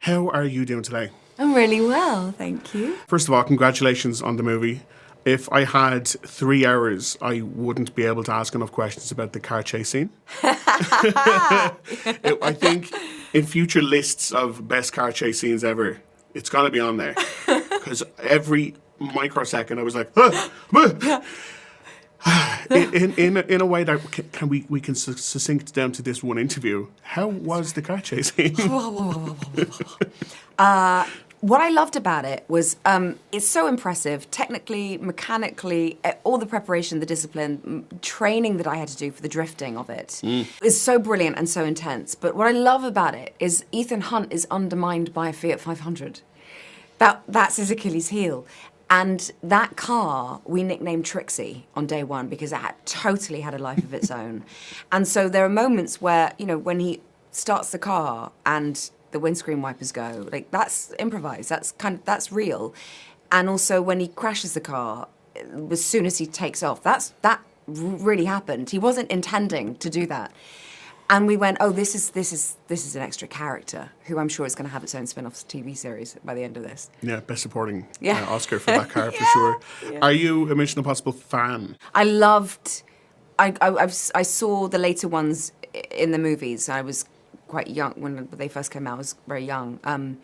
How are you doing today? I'm really well, thank you. First of all, congratulations on the movie. If I had 3 hours, I wouldn't be able to ask enough questions about the car chase scene. I think in future lists of best car chase scenes ever, it's going to be on there. Because every microsecond I was like, in a way that we can succinct down to this one interview. How was the car chase scene? What I loved about it was it's so impressive, technically, mechanically, all the preparation, the discipline, training that I had to do for the drifting of it is so brilliant and so intense. But what I love about it is Ethan Hunt is undermined by a Fiat 500. That's his Achilles heel. And that car we nicknamed Trixie on day one because it totally had a life of its own. And so there are moments where, when he starts the car and the windscreen wipers go, like, that's improvised, that's real. And also when he crashes the car, as soon as he takes off, that really happened. He wasn't intending to do that. And we went, oh, this is an extra character who I'm sure is going to have its own spin-off TV series by the end of this. Yeah, best supporting Oscar for that car for sure. Yeah. Are you a Mission Impossible fan? I saw the later ones in the movies. I was quite young when they first came out. I was very young. And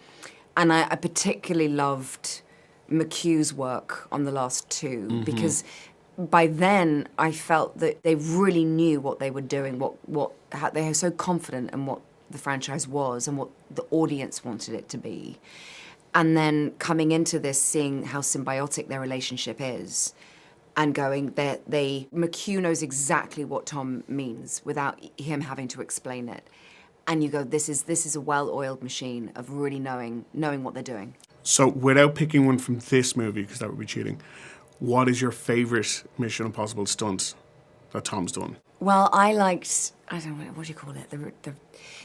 I particularly loved McHugh's work on the last two because by then I felt that they really knew what they were doing, how they were so confident in what the franchise was and what the audience wanted it to be. And then coming into this, seeing how symbiotic their relationship is and going, McHugh knows exactly what Tom means without him having to explain it. And you go, this is a well-oiled machine of really knowing what they're doing. So without picking one from this movie, because that would be cheating, what is your favourite Mission Impossible stunt that Tom's done? Well, I liked, I don't know, what do you call it?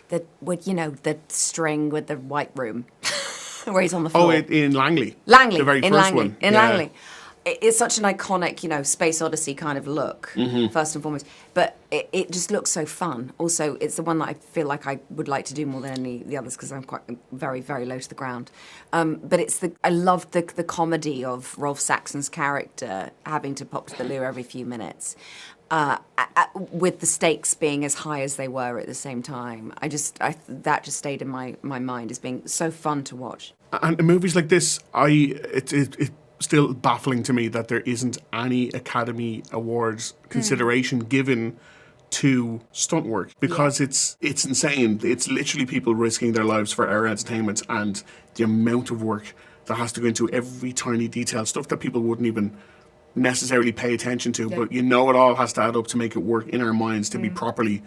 The string with the white room where he's on the floor. Oh, in Langley. Langley. The very in first Langley, one. In Langley. It's such an iconic, Space Odyssey kind of look, first and foremost. But it just looks so fun. Also, it's the one that I feel like I would like to do more than any of the others because I'm quite very, very low to the ground. But I love the comedy of Rolf Saxon's character having to pop to the loo every few minutes. With the stakes being as high as they were at the same time. That just stayed in my mind as being so fun to watch. And in movies like this, it's still baffling to me that there isn't any Academy Awards consideration given to stunt work because it's insane. It's literally people risking their lives for our entertainment and the amount of work that has to go into every tiny detail, stuff that people wouldn't even necessarily pay attention to, but it all has to add up to make it work in our minds to be properly,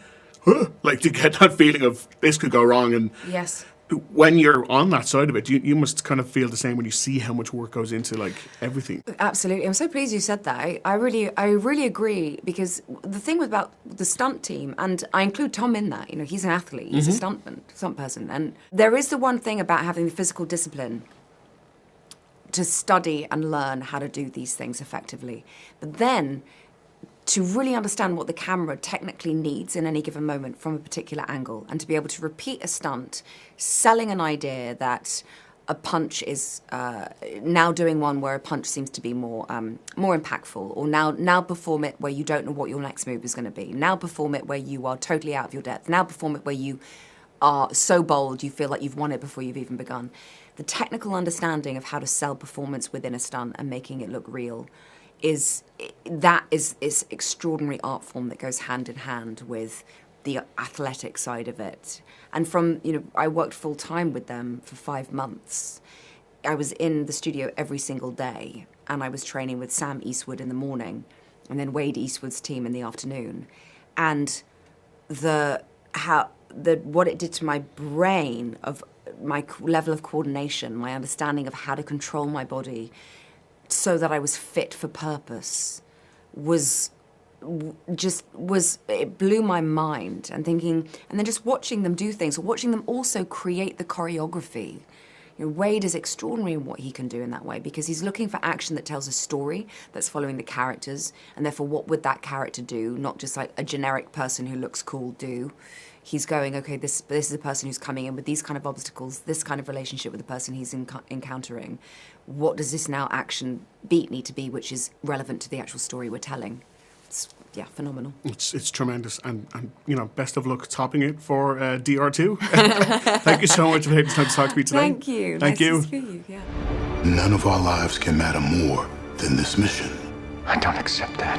like to get that feeling of this could go wrong. And yes. When you're on that side of it, you must kind of feel the same when you see how much work goes into like everything. Absolutely. I'm so pleased you said that. I really agree because the thing about the stunt team, and I include Tom in that, he's an athlete, he's a stunt person. And there is the one thing about having the physical discipline to study and learn how to do these things effectively. But then to really understand what the camera technically needs in any given moment from a particular angle and to be able to repeat a stunt, selling an idea that a punch is now doing one where a punch seems to be more impactful, or now perform it where you don't know what your next move is going to be. Now perform it where you are totally out of your depth. Now perform it where you are so bold you feel like you've won it before you've even begun. The technical understanding of how to sell performance within a stunt and making it look real is extraordinary art form that goes hand in hand with the athletic side of it. And I worked full time with them for 5 months. I was in the studio every single day, and I was training with Sam Eastwood in the morning, and then Wade Eastwood's team in the afternoon. And what it did to my brain, of my level of coordination, my understanding of how to control my body so that I was fit for purpose it blew my mind. And then just watching them do things, or watching them also create the choreography. Wade is extraordinary in what he can do in that way because he's looking for action that tells a story that's following the characters, and therefore what would that character do, not just like a generic person who looks cool do. he's going, okay, this is a person who's coming in with these kind of obstacles, this kind of relationship with the person he's encountering. What does this now action beat need to be, which is relevant to the actual story we're telling? It's, yeah, phenomenal. It's tremendous, and best of luck topping it for DR2. Thank you so much for taking the time to talk to me today. Thank you. Thank you. Nice to see you. Yeah. None of our lives can matter more than this mission. I don't accept that.